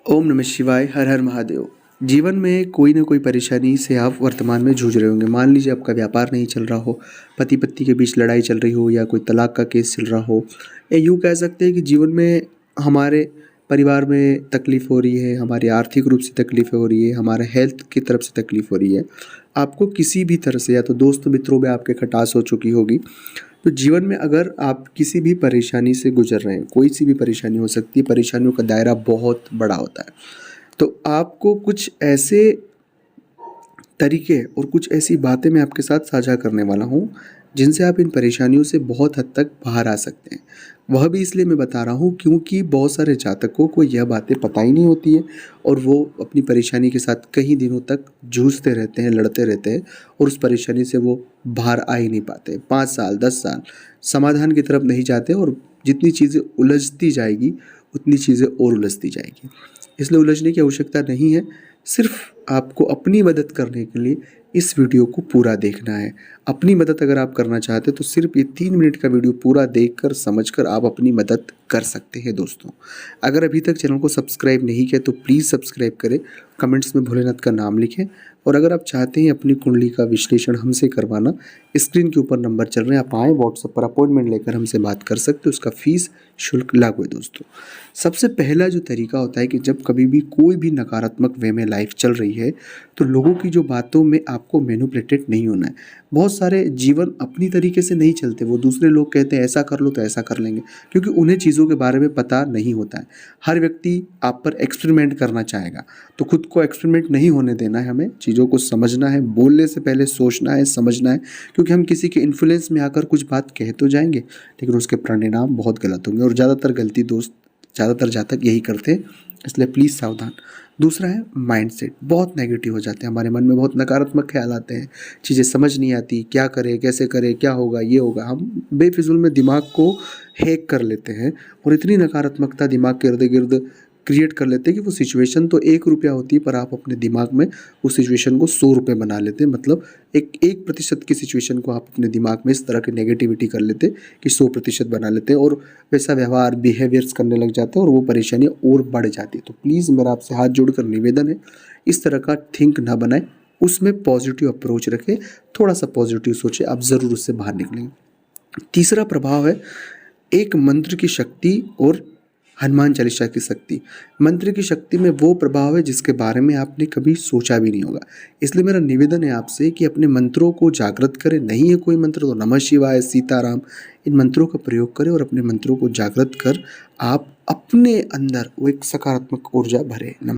ओम नमः शिवाय, हर हर महादेव। जीवन में कोई ना कोई परेशानी से आप वर्तमान में जूझ रहे होंगे। मान लीजिए आपका व्यापार नहीं चल रहा हो, पति पत्नी के बीच लड़ाई चल रही हो या कोई तलाक का केस चल रहा हो, या यूँ कह सकते हैं कि जीवन में हमारे परिवार में तकलीफ़ हो रही है, हमारी आर्थिक रूप से तकलीफ़ें हो रही है, हमारे हेल्थ की तरफ से तकलीफ़ हो रही है। आपको किसी भी तरह से या तो दोस्त मित्रों में आपके खटास हो चुकी होगी। तो जीवन में अगर आप किसी भी परेशानी से गुज़र रहे हैं, कोई सी भी परेशानी हो सकती है, परेशानियों का दायरा बहुत बड़ा होता है। तो आपको कुछ ऐसे तरीके और कुछ ऐसी बातें मैं आपके साथ साझा करने वाला हूँ, जिनसे आप इन परेशानियों से बहुत हद तक बाहर आ सकते हैं। वह भी इसलिए मैं बता रहा हूँ क्योंकि बहुत सारे जातकों को यह बातें पता ही नहीं होती है और वो अपनी परेशानी के साथ कई दिनों तक जूझते रहते हैं, लड़ते रहते हैं और उस परेशानी से वो बाहर आ ही नहीं पाते। 5 साल, 10 साल समाधान की तरफ नहीं जाते और जितनी चीज़ें उलझती जाएगी, उतनी चीज़ें और उलझती जाएगी। इसलिए उलझने की आवश्यकता नहीं है, सिर्फ़ आपको अपनी मदद करने के लिए इस वीडियो को पूरा देखना है। अपनी मदद अगर आप करना चाहते हैं तो सिर्फ़ ये 3 मिनट का वीडियो पूरा देखकर, समझकर आप अपनी मदद कर सकते हैं दोस्तों। अगर अभी तक चैनल को सब्सक्राइब नहीं किया तो प्लीज़ सब्सक्राइब करें, कमेंट्स में भोलेनाथ का नाम लिखें और अगर आप चाहते हैं अपनी कुंडली का विश्लेषण हमसे करवाना, स्क्रीन के ऊपर नंबर चल रहे हैं, आप आएँ व्हाट्सएप पर अपॉइंटमेंट लेकर हमसे बात कर सकते हो। उसका फ़ीस शुल्क लागू है दोस्तों। सबसे पहला जो तरीका होता है कि जब कभी भी कोई भी नकारात्मक वे में लाइफ चल रही है, तो लोगों की जो बातों में आपको मैनिपुलेटेड नहीं होना है। बहुत सारे जीवन अपनी तरीके से नहीं चलते, वो दूसरे लोग कहते हैं ऐसा कर लो तो ऐसा कर लेंगे, क्योंकि उन्हें चीज़ों के बारे में पता नहीं होता है। हर व्यक्ति आप पर एक्सपेरिमेंट करना चाहेगा, तो खुद को एक्सपेरिमेंट नहीं होने देना है, हमें चीज़ों को समझना है, बोलने से पहले सोचना है, समझना है, क्योंकि हम किसी के इन्फ्लुएंस में आकर कुछ बात कह तो जाएंगे, लेकिन उसके परिणाम बहुत गलत होंगे और ज़्यादातर जातक यही करते हैं, इसलिए प्लीज़ सावधान। दूसरा है माइंडसेट, बहुत नेगेटिव हो जाते हैं, हमारे मन में बहुत नकारात्मक ख्याल आते हैं, चीज़ें समझ नहीं आती, क्या करें, कैसे करें, क्या होगा, ये होगा। हम बेफिज़ूल में दिमाग को हैक कर लेते हैं और इतनी नकारात्मकता दिमाग के इर्द-गिर्द क्रिएट कर लेते हैं कि वो सिचुएशन तो ₹1 होती है, पर आप अपने दिमाग में उस सिचुएशन को ₹100 बना लेते हैं। मतलब एक 1% की सिचुएशन को आप अपने दिमाग में इस तरह की नेगेटिविटी कर लेते हैं कि 100% बना लेते हैं और वैसा व्यवहार, बिहेवियर्स करने लग जाते हैं और वो परेशानियाँ और बढ़ जाती है। तो प्लीज़ मेरा आपसे हाथ जोड़कर निवेदन है, इस तरह का थिंक ना बनाएँ, उसमें पॉजिटिव अप्रोच रखें, थोड़ा-सा पॉजिटिव सोचें, आप ज़रूर उससे बाहर निकलेंगे। तीसरा प्रभाव है एक मंत्र की शक्ति और हनुमान चालीसा की शक्ति। मंत्र की शक्ति में वो प्रभाव है जिसके बारे में आपने कभी सोचा भी नहीं होगा। इसलिए मेरा निवेदन है आपसे कि अपने मंत्रों को जागृत करें। नहीं है कोई मंत्र तो नमः शिवाय, सीताराम, इन मंत्रों का प्रयोग करें और अपने मंत्रों को जागृत कर आप अपने अंदर वो एक सकारात्मक ऊर्जा भरें।